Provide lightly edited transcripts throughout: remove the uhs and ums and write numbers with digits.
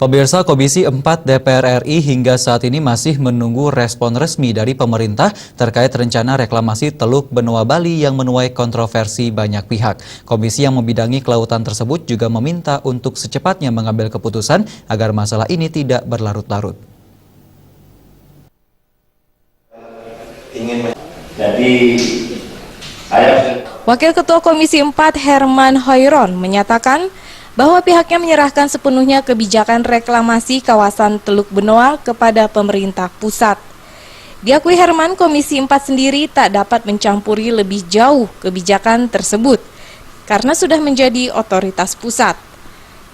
Pemirsa, Komisi 4 DPR RI hingga saat ini masih menunggu respon resmi dari pemerintah terkait rencana reklamasi Teluk Benoa Bali yang menuai kontroversi banyak pihak. Komisi yang membidangi kelautan tersebut juga meminta untuk secepatnya mengambil keputusan agar masalah ini tidak berlarut-larut. Wakil Ketua Komisi 4 Herman Hoiron menyatakan bahwa pihaknya menyerahkan sepenuhnya kebijakan reklamasi kawasan Teluk Benoa kepada pemerintah pusat. Diakui Herman, Komisi 4 sendiri tak dapat mencampuri lebih jauh kebijakan tersebut karena sudah menjadi otoritas pusat.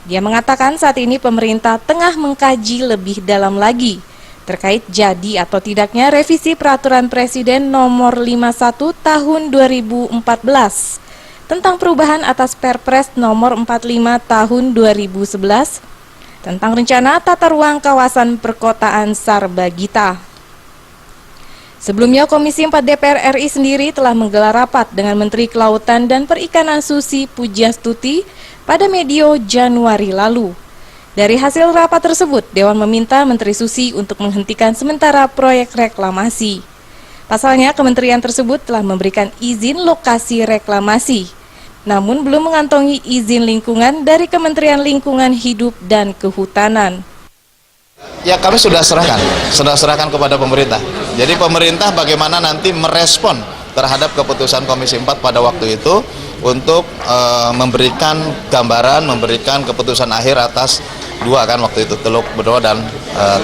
Dia mengatakan saat ini pemerintah tengah mengkaji lebih dalam lagi terkait jadi atau tidaknya revisi Peraturan Presiden Nomor 51 Tahun 2014 tentang perubahan atas Perpres Nomor 45 Tahun 2011 tentang rencana tata ruang kawasan perkotaan Sarbagita. Sebelumnya, Komisi 4 DPR RI sendiri telah menggelar rapat dengan Menteri Kelautan dan Perikanan Susi Pujiastuti pada medio Januari lalu. Dari hasil rapat tersebut, Dewan meminta Menteri Susi untuk menghentikan sementara proyek reklamasi. Pasalnya, kementerian tersebut telah memberikan izin lokasi reklamasi, namun belum mengantongi izin lingkungan dari Kementerian Lingkungan Hidup dan Kehutanan. Ya, kami sudah serahkan kepada pemerintah. Jadi pemerintah bagaimana nanti merespon terhadap keputusan Komisi 4 pada waktu itu untuk memberikan gambaran, memberikan keputusan akhir atas dua kan waktu itu, Teluk Benoa dan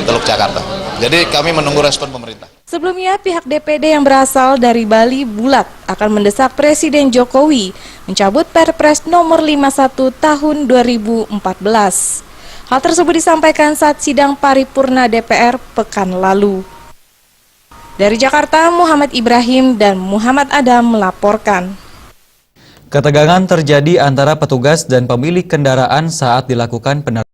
Teluk Jakarta. Jadi kami menunggu respon pemerintah. Sebelumnya, pihak DPD yang berasal dari Bali bulat akan mendesak Presiden Jokowi mencabut Perpres Nomor 51 Tahun 2014. Hal tersebut disampaikan saat sidang paripurna DPR pekan lalu. Dari Jakarta, Muhammad Ibrahim dan Muhammad Adam melaporkan. Ketegangan terjadi antara petugas dan pemilik kendaraan saat dilakukan penertiban